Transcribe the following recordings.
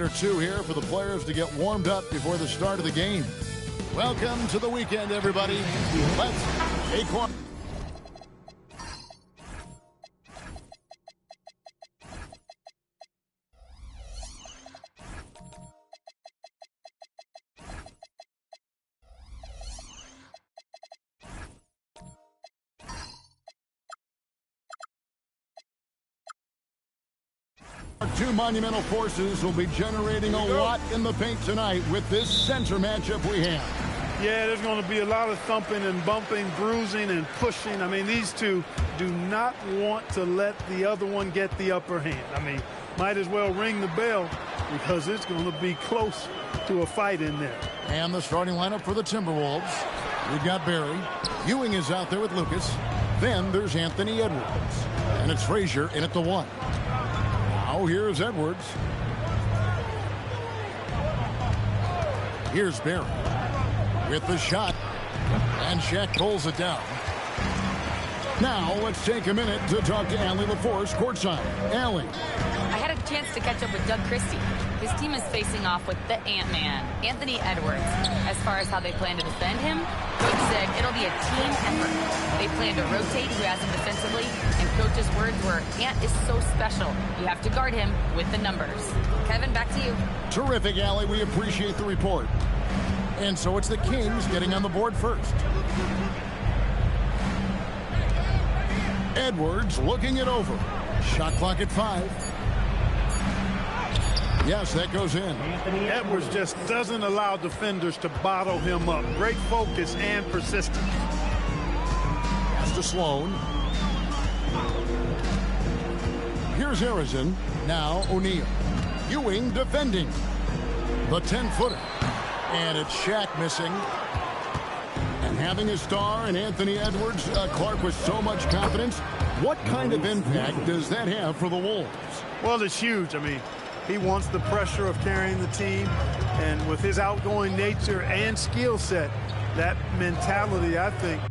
Or two here for the players to get warmed up before the start of the game. Welcome to the weekend, everybody. Let's take one. Our two monumental forces will be generating a lot in the paint tonight with this center matchup we have. Yeah, there's going to be a lot of thumping and bumping, bruising and pushing. I mean, these two do not want to let the other one get the upper hand. I mean, might as well ring the bell because it's going to be close to a fight in there. And the starting lineup for the Timberwolves. We've got Barry. Ewing is out there with Lucas. Then there's Anthony Edwards. And it's Frazier in at the 1. Now here's Edwards. Here's Barry with the shot. And Shaq pulls it down. Now let's take a minute to talk to Allie LaForce courtside. Allie. I had a chance to catch up with Doug Christie. His team is facing off with the Ant-Man, Anthony Edwards. As far as how they plan to defend him, Coach said it'll be a team effort. They plan to rotate who has him defensively, and Coach's words were, Ant is so special. You have to guard him with the numbers. Kevin, back to you. Terrific, Allie. We appreciate the report. And so it's the Kings getting on the board first. Edwards looking it over. Shot clock at 5. Yes, that goes in. Edwards just doesn't allow defenders to bottle him up. Great focus and persistence. Pass to Sloan. Here's Harrison. Now O'Neal. Ewing defending. The 10-footer. And it's Shaq missing. And having a star in Anthony Edwards, Clark, with so much confidence, what kind of impact does that have for the Wolves? Well, it's huge. I mean, he wants the pressure of carrying the team, and with his outgoing nature and skill set, that mentality, I think.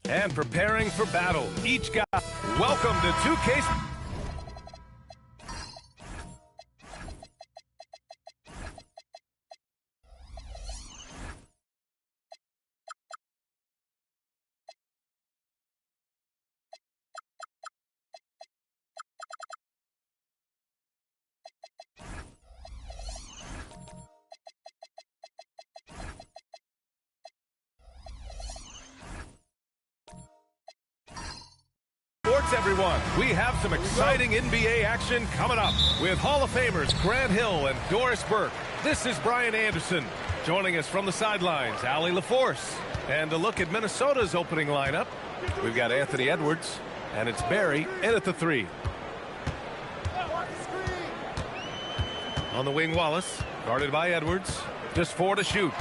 And preparing for battle. Each guy. Welcome to 2K. Everyone, we have some exciting NBA action coming up with Hall of Famers Grant Hill and Doris Burke. This is Brian Anderson. Joining us from the sidelines, Allie LaForce. And a look at Minnesota's opening lineup. We've got Anthony Edwards, and it's Barry in at the 3. On the wing, Wallace, guarded by Edwards. Just 4 to shoot.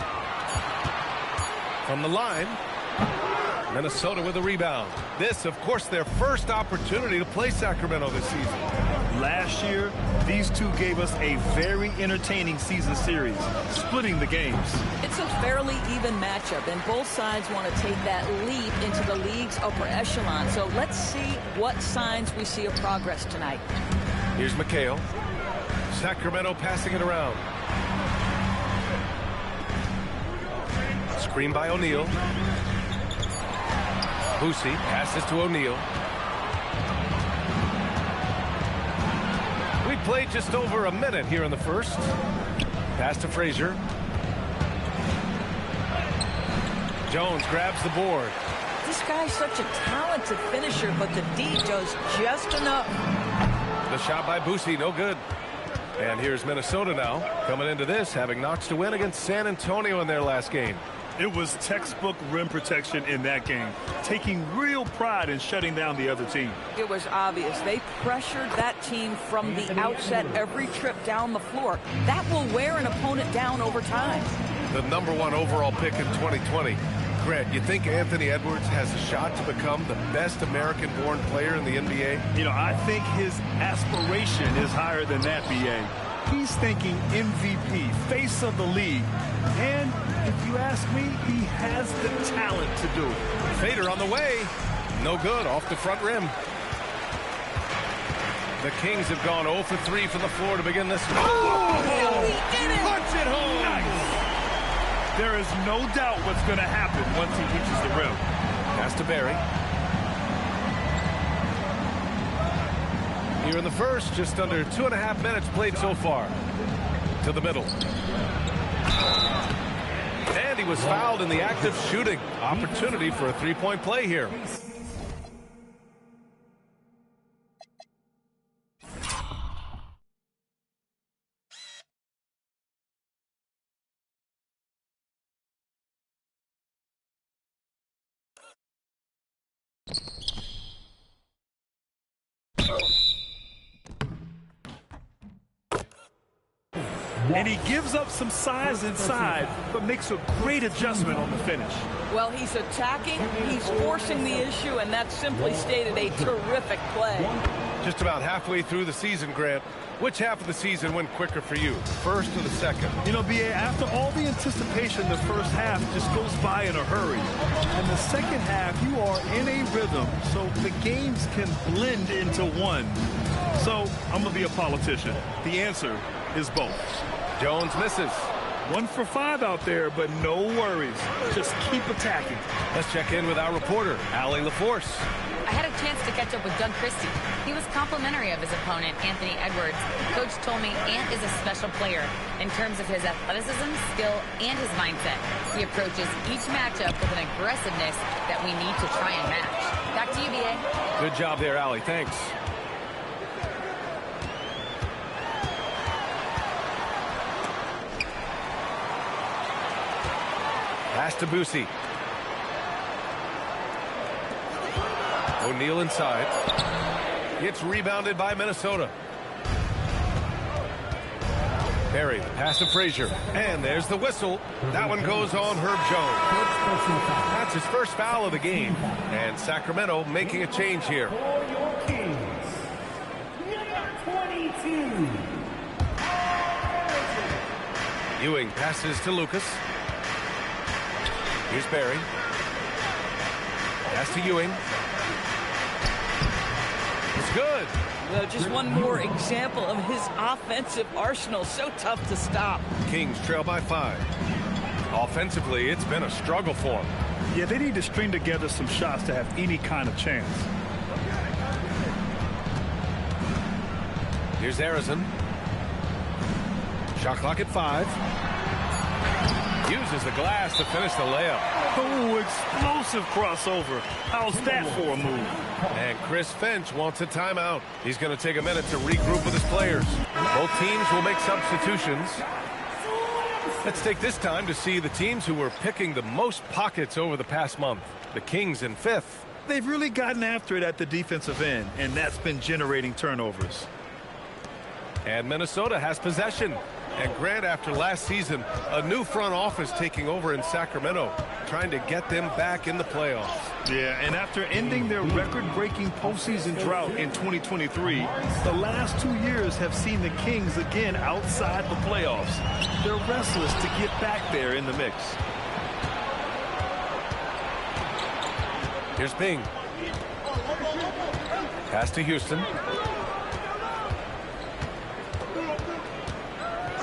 From the line, Minnesota with a rebound. This, of course, their first opportunity to play Sacramento this season. Last year, these two gave us a very entertaining season series, splitting the games. It's a fairly even matchup, and both sides want to take that leap into the league's upper echelon. So let's see what signs we see of progress tonight. Here's McHale. Sacramento passing it around. Screen by O'Neal. Boosie passes to O'Neal. We played just over a minute here in the first. Pass to Frazier. Jones grabs the board. This guy's such a talented finisher, but the D does just enough. The shot by Boosie, no good. And here's Minnesota now, coming into this, having notched a win against San Antonio in their last game. It was textbook rim protection in that game, taking real pride in shutting down the other team. It was obvious. They pressured that team from the outset every trip down the floor. That will wear an opponent down over time. The #1 overall pick in 2020. Grant, you think Anthony Edwards has a shot to become the best American-born player in the NBA? You know, I think his aspiration is higher than that, B.A. He's thinking MVP, face of the league. And if you ask me, he has the talent to do it. Fader on the way. No good, off the front rim. The Kings have gone 0 for 3 from the floor to begin this. Oh, he did it! Punch it home! Nice. There is no doubt what's going to happen once he reaches the rim. Pass to Barry. Here in the first, just under 2.5 minutes played so far. To the middle. And he was fouled in the act of shooting. Opportunity for a three-point play here. And he gives up some size inside, but makes a great adjustment on the finish. Well, he's attacking, he's forcing the issue, and that's simply stated a terrific play. Just about halfway through the season, Grant. Which half of the season went quicker for you, first or the second? You know, B.A., after all the anticipation, the first half just goes by in a hurry. And the second half, you are in a rhythm, so the games can blend into one. So I'm going to be a politician. The answer is both. Jones misses. 1 for 5 out there, but no worries. Just keep attacking. Let's check in with our reporter, Allie LaForce. I had a chance to catch up with Doug Christie. He was complimentary of his opponent, Anthony Edwards. Coach told me Ant is a special player in terms of his athleticism, skill, and his mindset. He approaches each matchup with an aggressiveness that we need to try and match. Back to you, B.A. Good job there, Allie. Thanks. Pass to Boosie. O'Neal inside. It's rebounded by Minnesota. Barry, pass to Frazier. And there's the whistle. That one goes on Herb Jones. That's his first foul of the game. And Sacramento making a change here. Ewing passes to Lucas. Here's Barry. Pass to Ewing. It's good. Well, just one more example of his offensive arsenal. So tough to stop. Kings trail by 5. Offensively, it's been a struggle for them. Yeah, they need to string together some shots to have any kind of chance. Here's Arizon. Shot clock at 5. Uses the glass to finish the layup. Oh, explosive crossover. How's that for a move? And Chris Finch wants a timeout. He's going to take a minute to regroup with his players. Both teams will make substitutions. Let's take this time to see the teams who were picking the most pockets over the past month. The Kings in 5th. They've really gotten after it at the defensive end, and that's been generating turnovers. And Minnesota has possession. And Grant, after last season, a new front office taking over in Sacramento, trying to get them back in the playoffs. Yeah, and after ending their record-breaking postseason drought in 2023, the last 2 years have seen the Kings again outside the playoffs. They're restless to get back there in the mix. Here's Bing. Pass to Houston.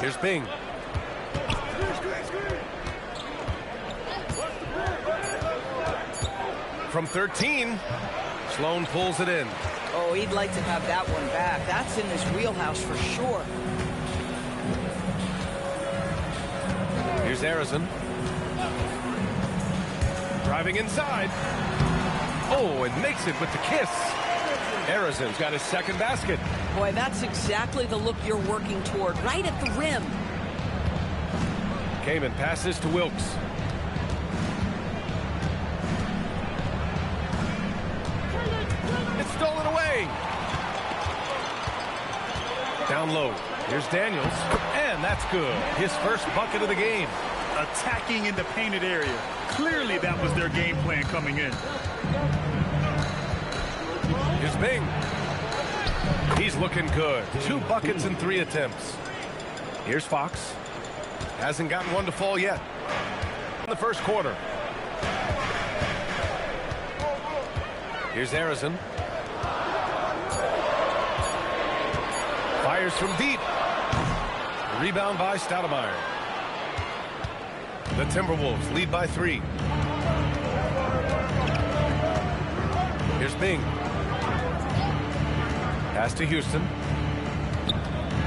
Here's Bing. From 13, Sloan pulls it in. Oh, he'd like to have that one back. That's in his wheelhouse for sure. Here's Arizon. Driving inside. Oh, and makes it with the kiss. Arizon's got his second basket. Boy, that's exactly the look you're working toward, right at the rim. Kaman passes to Wilkes. It's stolen away. Down low. Here's Daniels. And that's good. His first bucket of the game. Attacking in the painted area. Clearly that was their game plan coming in. Here's Bing. He's looking good. 2 buckets in 3 attempts. Here's Fox. Hasn't gotten one to fall yet. In the first quarter. Here's Arizon. Fires from deep. Rebound by Stoudemire. The Timberwolves lead by 3. Here's Bing. Pass to Houston.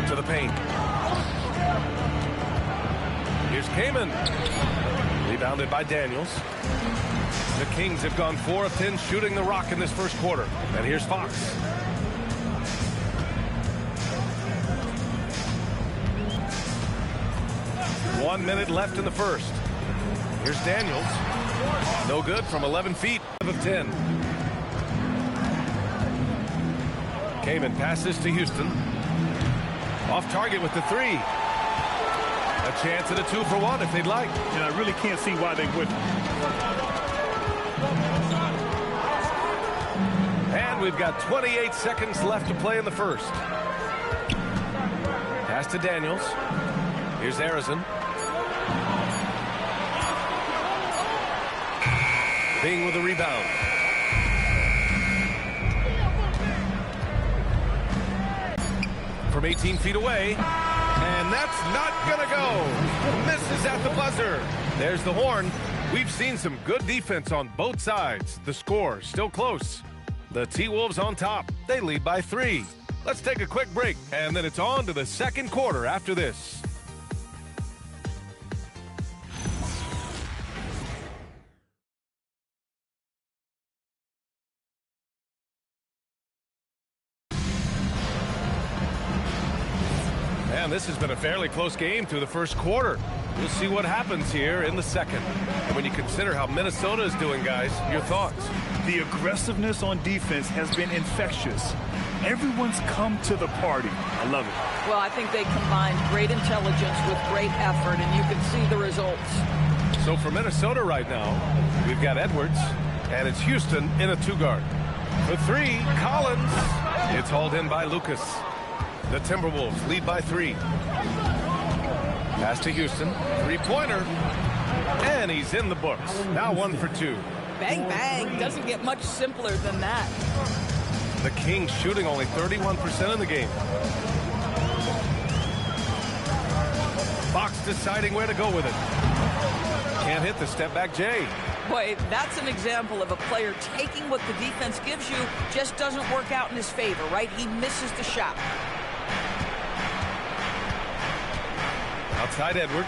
To the paint. Here's Kaman. Rebounded by Daniels. The Kings have gone 4 of 10 shooting the rock in this first quarter. And here's Fox. One minute left in the first. Here's Daniels. No good from 11 feet. 5 of 10. Kaman passes to Houston. Off target with the 3. A chance at a 2-for-1 if they'd like. And I really can't see why they wouldn't. And we've got 28 seconds left to play in the first. Pass to Daniels. Here's Arizon. Bing with a rebound. From 18 feet away. And that's not gonna go. Misses at the buzzer. There's the horn. We've seen some good defense on both sides. The score still close. The T-Wolves on top. They lead by 3. Let's take a quick break, and then it's on to the second quarter after this. And this has been a fairly close game through the first quarter. We'll see what happens here in the second. And when you consider how Minnesota is doing, guys, your thoughts? The aggressiveness on defense has been infectious. Everyone's come to the party. I love it. Well, I think they combined great intelligence with great effort, and you can see the results. So for Minnesota right now, we've got Edwards, and it's Houston in a 2-guard. For 3, Collins. It's hauled in by Lucas. The Timberwolves lead by 3. Pass to Houston. 3-pointer. And he's in the books. Now 1 for 2. Bang, bang. Doesn't get much simpler than that. The Kings shooting only 31% in the game. Fox deciding where to go with it. Can't hit the step-back J. Boy, that's an example of a player taking what the defense gives you, just doesn't work out in his favor, right? He misses the shot. Outside Edwards.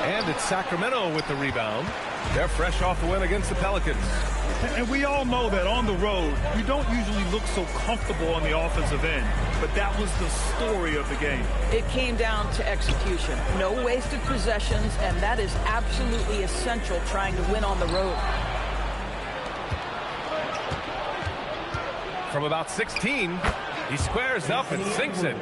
And it's Sacramento with the rebound. They're fresh off the win against the Pelicans. And we all know that on the road, you don't usually look so comfortable on the offensive end. But that was the story of the game. It came down to execution. No wasted possessions, and that is absolutely essential trying to win on the road. from about 16. He squares up and sinks it.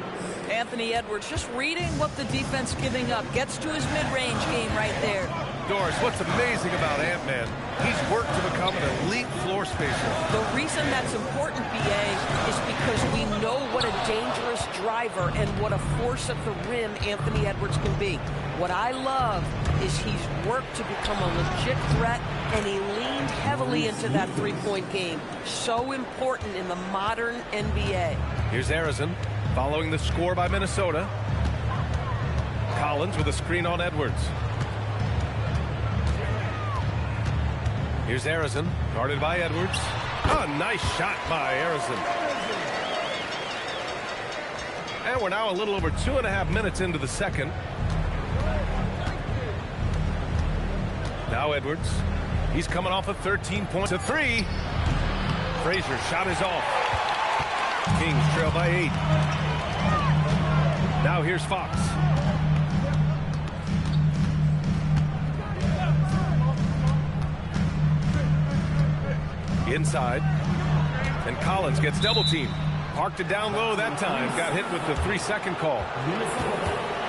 Anthony Edwards just reading what the defense giving up. Gets to his mid-range game right there. Doris, what's amazing about Ant-Man, he's worked to become an elite floor spacer. The reason that's important, BA, is because we know what a dangerous driver and what a force at the rim Anthony Edwards can be. What I love is he's worked to become a legit threat, and he leaned heavily into that three-point game. So important in the modern NBA. Here's Arizon following the score by Minnesota. Collins with a screen on Edwards. Here's Arizon, guarded by Edwards. A nice shot by Arizon. And we're now a little over 2.5 minutes into the second. Now Edwards. He's coming off of 13 points. A three. Frazier's shot is off. Kings trail by 8. Now here's Fox. Inside. And Collins gets double teamed. Parked it down low that time. Got hit with the 3-second call.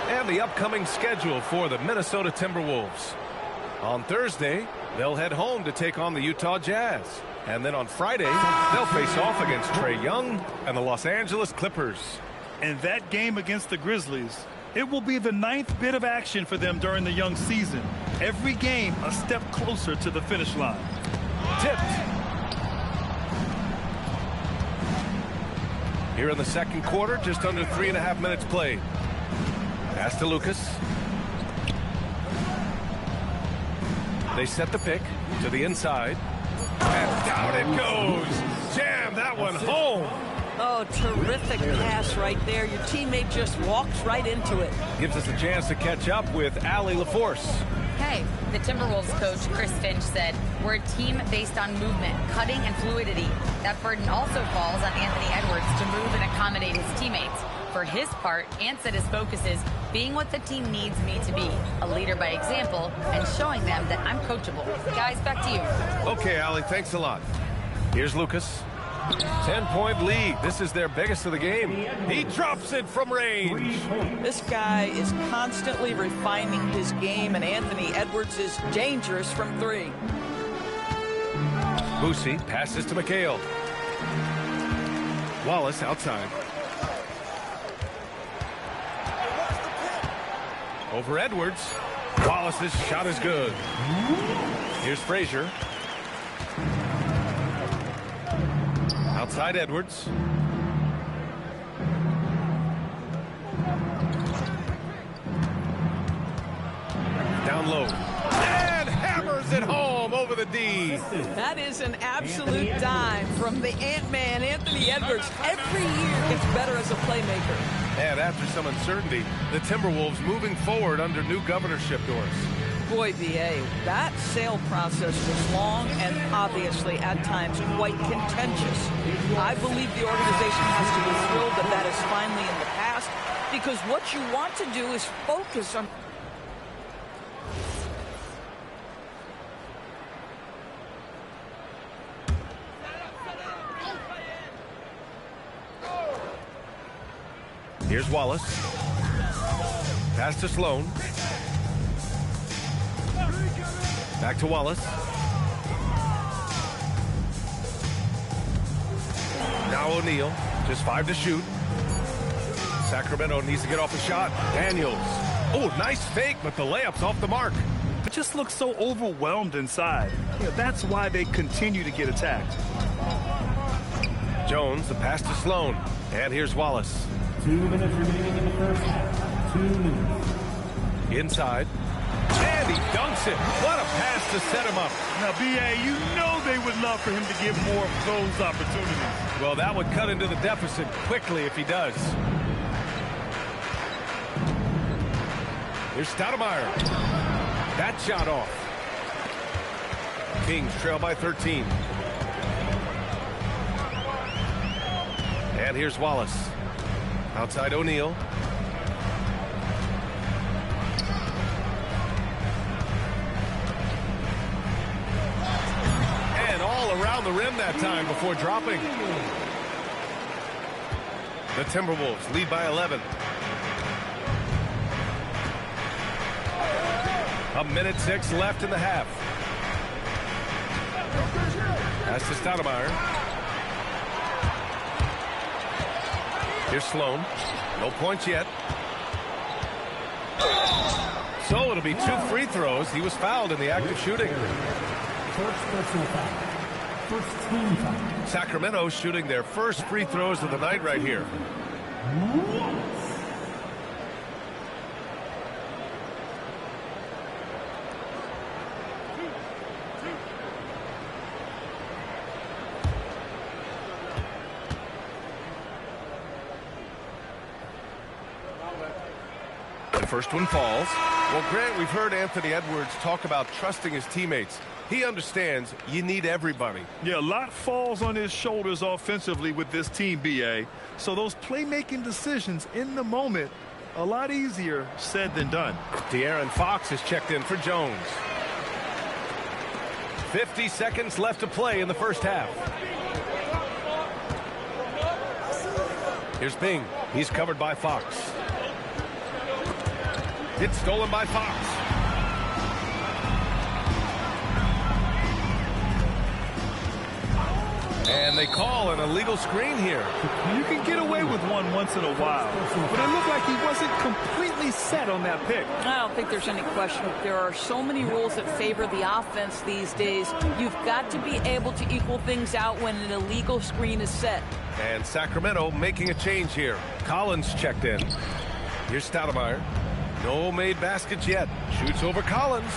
And the upcoming schedule for the Minnesota Timberwolves. On Thursday, they'll head home to take on the Utah Jazz. And then on Friday, they'll face off against Trae Young and the Los Angeles Clippers. And that game against the Grizzlies, it will be the 9th bit of action for them during the young season. Every game a step closer to the finish line. Tipped. Here in the second quarter, just under 3.5 minutes played. Pass to Lucas. They set the pick to the inside. And down it goes. Jam that one home. Oh, terrific pass right there. Your teammate just walks right into it. Gives us a chance to catch up with Allie LaForce. Hey, the Timberwolves coach, Chris Finch, said, we're a team based on movement, cutting, and fluidity. That burden also falls on Anthony Edwards to move and accommodate his teammates. For his part, Ant said his focus is being what the team needs me to be, a leader by example, and showing them that I'm coachable. Guys, back to you. Okay, Allie, thanks a lot. Here's Lucas. 10-point lead. This is their biggest of the game. He drops it from range. This guy is constantly refining his game, and Anthony Edwards is dangerous from 3. Boosie passes to McHale. Wallace outside. Over Edwards. Wallace's shot is good. Here's Frazier. Outside Edwards. Down low. And hammers it home over the D. That is an absolute dime from the Ant-Man, Anthony Edwards. Every year gets better as a playmaker. And after some uncertainty, the Timberwolves moving forward under new governorship, Doris. Boy, BA, that sale process was long and obviously at times quite contentious. I believe the organization has to be thrilled that that is finally in the past, because what you want to do is focus on... Here's Wallace. Pass to Sloan. Back to Wallace. Now O'Neal. Just 5 to shoot. Sacramento needs to get off a shot. Daniels. Oh, nice fake, but the layup's off the mark. It just looks so overwhelmed inside. That's why they continue to get attacked. Jones, the pass to Sloan. And here's Wallace. 2 minutes remaining in the first half. 2 minutes. Inside. And he dunks it. What a pass to set him up. Now, B.A., you know they would love for him to get more of those opportunities. Well, that would cut into the deficit quickly if he does. Here's Stoudemire. That shot off. Kings trail by 13. And here's Wallace. Outside O'Neal. And all around the rim that time before dropping. The Timberwolves lead by 11. A minute 6 left in the half. Pass to Stoudemire. Here's Sloan. No points yet. So it'll be 2 free throws. He was fouled in the act of shooting. First personal foul. First team foul. Sacramento shooting their first free throws of the night right here. The first one falls. Well, Grant, we've heard Anthony Edwards talk about trusting his teammates. He understands you need everybody. Yeah, a lot falls on his shoulders offensively with this team, BA. So those playmaking decisions in the moment, a lot easier said than done. De'Aaron Fox is checked in for Jones. 50 seconds left to play in the first half. Here's Bing. He's covered by Fox. It's stolen by Fox. And they call an illegal screen here. You can get away with one once in a while, but it looked like he wasn't completely set on that pick. I don't think there's any question. There are so many rules that favor the offense these days. You've got to be able to equal things out when an illegal screen is set. And Sacramento making a change here. Collins checked in. Here's Stoudemire. No made baskets yet. Shoots over Collins.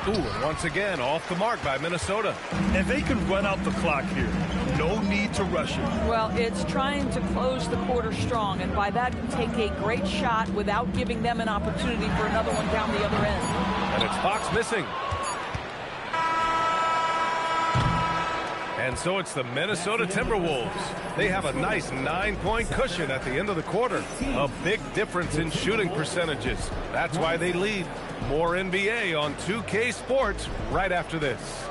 Ooh, and once again, off the mark by Minnesota. And they can run out the clock here. No need to rush it. Well, it's trying to close the quarter strong, and by that, take a great shot without giving them an opportunity for another one down the other end. And it's Fox missing. And so it's the Minnesota Timberwolves. They have a nice 9-point cushion at the end of the quarter. A big difference in shooting percentages. That's why they lead. More NBA on 2K Sports right after this.